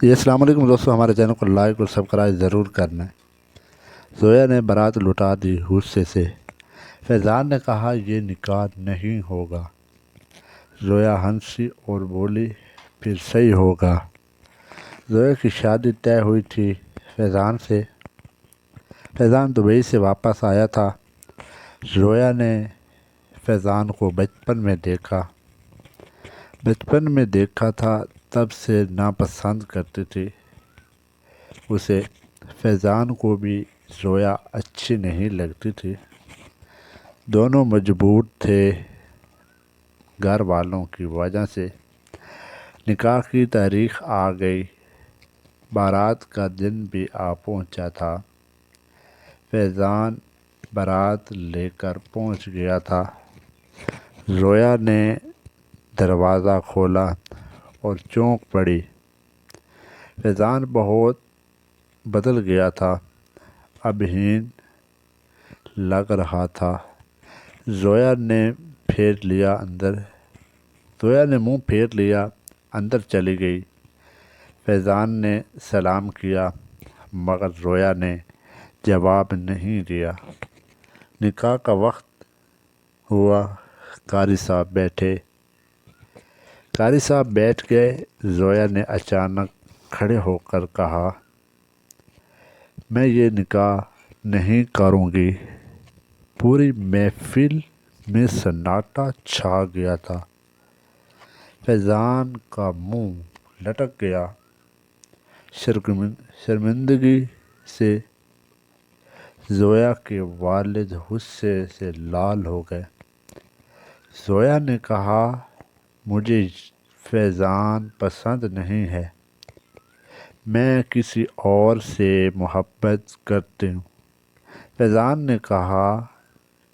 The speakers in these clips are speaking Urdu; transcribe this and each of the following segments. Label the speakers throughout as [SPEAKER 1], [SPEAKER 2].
[SPEAKER 1] جی السلام علیکم دوستو، ہمارے چینل کو لائک اور سبسکرائب ضرور کرنا ہے۔ زویا نے بارات لٹا دی غصے سے۔ فیضان نے کہا یہ نکاح نہیں ہوگا۔ زویا ہنسی اور بولی پھر صحیح ہوگا۔ زویا کی شادی طے ہوئی تھی فیضان سے۔ فیضان دبئی سے واپس آیا تھا۔ زویا نے فیضان کو بچپن میں دیکھا تھا، تب سے ناپسند کرتی تھی اسے۔ فیضان کو بھی زویا اچھی نہیں لگتی تھی۔ دونوں مجبور تھے گھر والوں کی وجہ سے۔ نکاح کی تاریخ آ گئی، بارات کا دن بھی آ پہنچا تھا۔ فیضان بارات لے کر پہنچ گیا تھا۔ زویا نے دروازہ کھولا اور چونک پڑی۔ فیضان بہت بدل گیا تھا، ابہین لگ رہا تھا۔ زویا نے منہ پھیر لیا، اندر چلی گئی۔ فیضان نے سلام کیا مگر زویا نے جواب نہیں دیا۔ نکاح کا وقت ہوا، قاری صاحب بیٹھ گئے۔ زویا نے اچانک کھڑے ہو کر کہا، میں یہ نکاح نہیں کروں گی۔ پوری محفل میں سناٹا چھا گیا تھا۔ فیضان کا منہ لٹک گیا شرمندگی سے۔ زویا کے والد غصے سے لال ہو گئے۔ زویا نے کہا، مجھے فیضان پسند نہیں ہے، میں کسی اور سے محبت کرتی ہوں۔ فیضان نے کہا،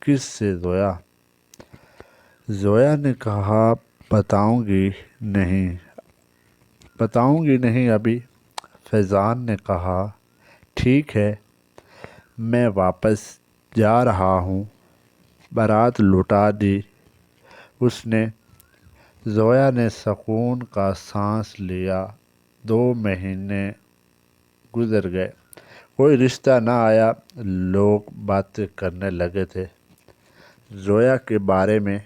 [SPEAKER 1] کس سے زویا؟ زویا نے کہا، بتاؤں گی نہیں ابھی۔ فیضان نے کہا، ٹھیک ہے، میں واپس جا رہا ہوں۔ بارات لٹا دی اس نے۔ زویا نے سکون کا سانس لیا۔ 2 مہینے گزر گئے، کوئی رشتہ نہ آیا۔ لوگ باتیں کرنے لگے تھے زویا کے بارے میں۔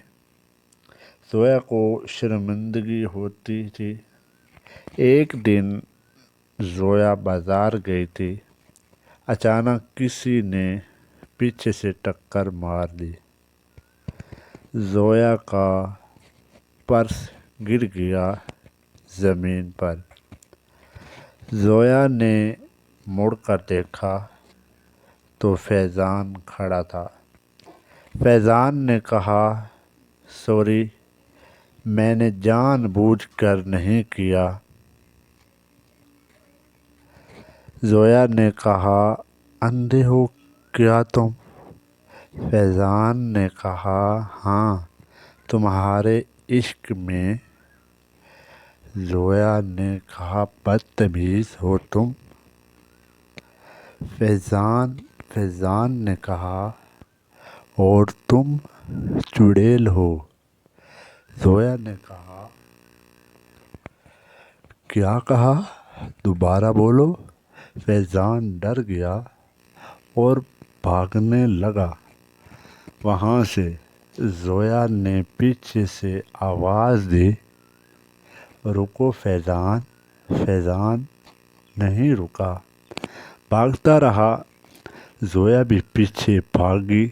[SPEAKER 1] زویا کو شرمندگی ہوتی تھی۔ ایک دن زویا بازار گئی تھی، اچانک کسی نے پیچھے سے ٹکر مار دی۔ زویا کا پرس گر گیا زمین پر۔ زویا نے مڑ کر دیکھا تو فیضان کھڑا تھا۔ فیضان نے کہا، سوری، میں نے جان بوجھ کر نہیں کیا۔ زویا نے کہا، اندھے ہو کیا تم؟ فیضان نے کہا، ہاں، تمہارے عشق میں۔ زویا نے کہا، بدتمیز ہو تم۔ فیضان نے کہا، اور تم چڑیل ہو۔ زویا نے کہا، کیا کہا؟ دوبارہ بولو۔ فیضان ڈر گیا اور بھاگنے لگا وہاں سے۔ زویا نے پیچھے سے آواز دی، رکو فیضان۔ فیضان نہیں رکا، بھاگتا رہا۔ زویا بھی پیچھے بھاگی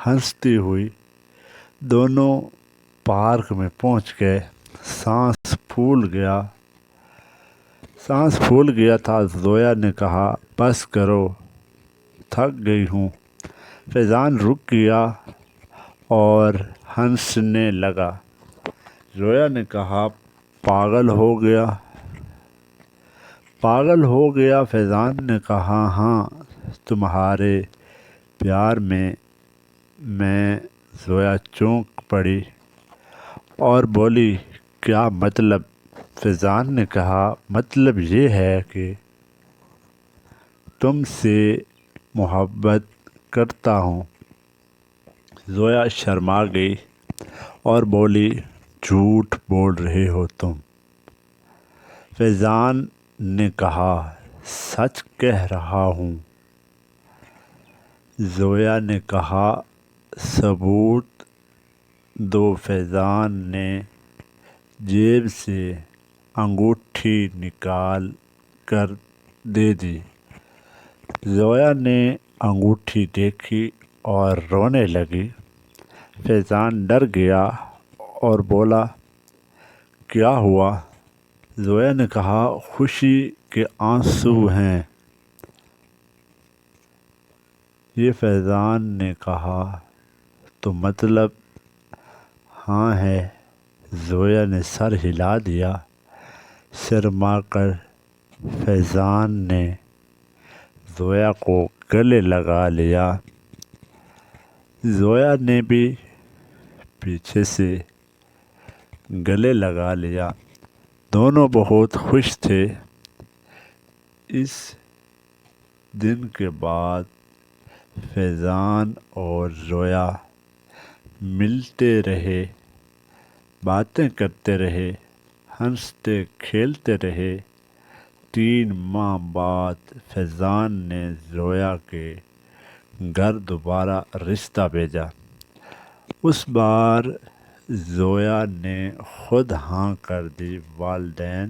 [SPEAKER 1] ہنستی ہوئی۔ دونوں پارک میں پہنچ گئے۔ سانس پھول گیا تھا۔ زویا نے کہا، بس کرو، تھک گئی ہوں۔ فیضان رک گیا اور ہنسنے لگا۔ زویا نے کہا، پاگل ہو گیا۔ فیضان نے کہا، ہاں، تمہارے پیار میں زویا چونک پڑی اور بولی، کیا مطلب؟ فیضان نے کہا، مطلب یہ ہے کہ تم سے محبت کرتا ہوں۔ زویا شرما گئی اور بولی، جھوٹ بول رہے ہو تم۔ فیضان نے کہا سچ کہہ رہا ہوں۔ زویا نے کہا ثبوت دو۔ فیضان نے جیب سے انگوٹھی نکال کر دے دی۔ زویا نے انگوٹھی دیکھی اور رونے لگی۔ فیضان ڈر گیا اور بولا کیا ہوا؟ زویا نے کہا خوشی کے آنسو ہیں۔ یہ فیضان نے کہا تو مطلب ہاں ہے۔ زویا نے سر ہلا دیا۔ شرما کر فیضان نے زویا کو گلے لگا لیا۔ زویا نے بھی پیچھے سے گلے لگا لیا۔ دونوں بہت خوش تھے۔ اس دن کے بعد فیضان اور زویا ملتے رہے، باتیں کرتے رہے، ہنستے کھیلتے رہے۔ 3 ماہ بعد فیضان نے زویا کے گھر دوبارہ رشتہ بھیجا۔ اس بار زویا نے خود ہاں کر دی۔ والدین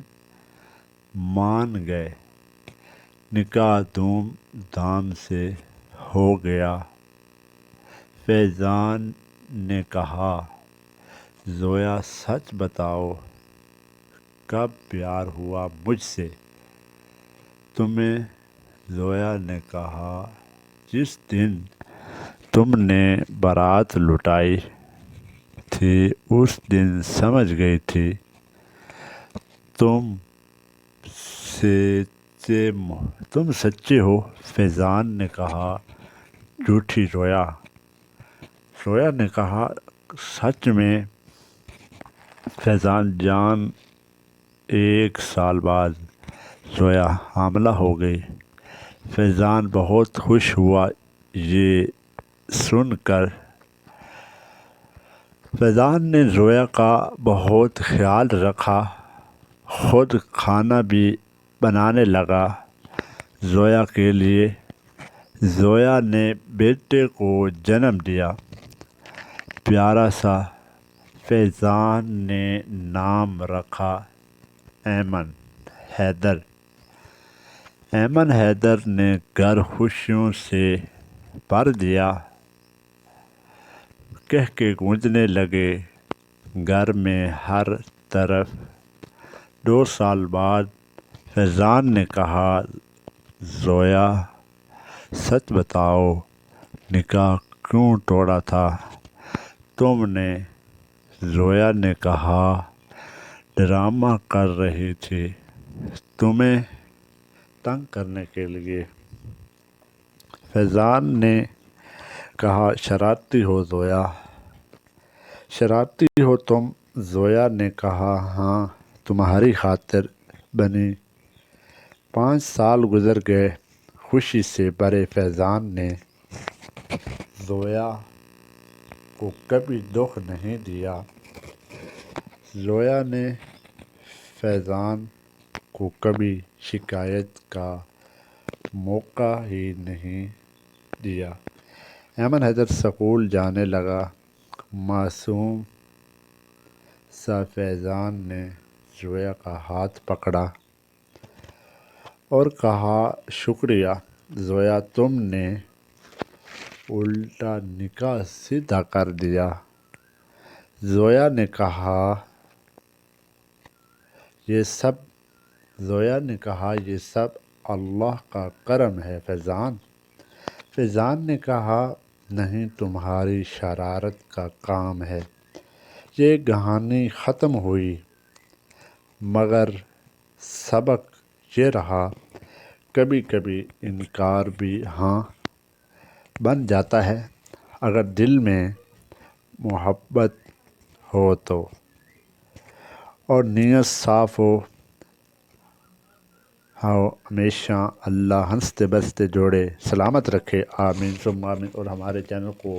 [SPEAKER 1] مان گئے۔ نکاح دھوم دھام سے ہو گیا۔ فیضان نے کہا زویا سچ بتاؤ کب پیار ہوا مجھ سے تمہیں؟ زویا نے کہا جس دن تم نے بارات لٹائی تھی اس دن سمجھ گئی تھی تم سچے ہو۔ فیضان نے کہا جھوٹی زویا۔ زویا نے کہا سچ میں۔ فیضان جان 1 سال بعد زویا حاملہ ہو گئی۔ فیضان بہت خوش ہوا یہ سن کر۔ فیضان نے زویا کا بہت خیال رکھا، خود کھانا بھی بنانے لگا زویا کے لیے۔ زویا نے بیٹے کو جنم دیا، پیارا سا۔ فیضان نے نام رکھا ایمن حیدر۔ ایمن حیدر نے گھر خوشیوں سے بھر دیا۔ کہکے گونجنے لگے گھر میں ہر طرف۔ 2 سال بعد فیضان نے کہا زویا سچ بتاؤ نکاح کیوں توڑا تھا تم نے؟ زویا نے کہا ڈرامہ کر رہی تھی تمہیں تنگ کرنے کے لیے۔ فیضان نے کہا شرارتی ہو زویا، شرارتی ہو تم۔ زویا نے کہا ہاں تمہاری خاطر بنی۔ 5 سال گزر گئے خوشی سے بھرے۔ فیضان نے زویا کو کبھی دکھ نہیں دیا۔ زویا نے فیضان کو کبھی شکایت کا موقع ہی نہیں دیا۔ ایمن حیدر سکول جانے لگا۔ معصوم سا فیضان نے زویا کا ہاتھ پکڑا اور کہا شکریہ زویا تم نے الٹا نکاح سیدھا کر دیا۔ زویا نے کہا یہ سب اللہ کا کرم ہے فیضان۔ فیضان نے کہا نہیں تمہاری شرارت کا کام ہے۔ یہ کہانی ختم ہوئی مگر سبق یہ رہا کبھی کبھی انکار بھی ہاں بن جاتا ہے اگر دل میں محبت ہو تو اور نیت صاف ہو۔ ہمیشہ اللہ ہنستے بستے جوڑے سلامت رکھے، آمین ثم آمین۔ اور ہمارے چینل کو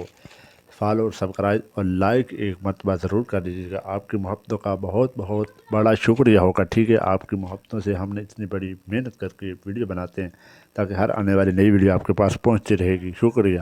[SPEAKER 1] فالو اور سبسکرائب اور لائک ایک مرتبہ ضرور کر دیجیے گا۔ آپ کی محبتوں کا بہت بہت بڑا شکریہ ہوگا، ٹھیک ہے۔ آپ کی محبتوں سے ہم نے اتنی بڑی محنت کر کے ویڈیو بناتے ہیں تاکہ ہر آنے والی نئی ویڈیو آپ کے پاس پہنچتی رہے گی۔ شکریہ۔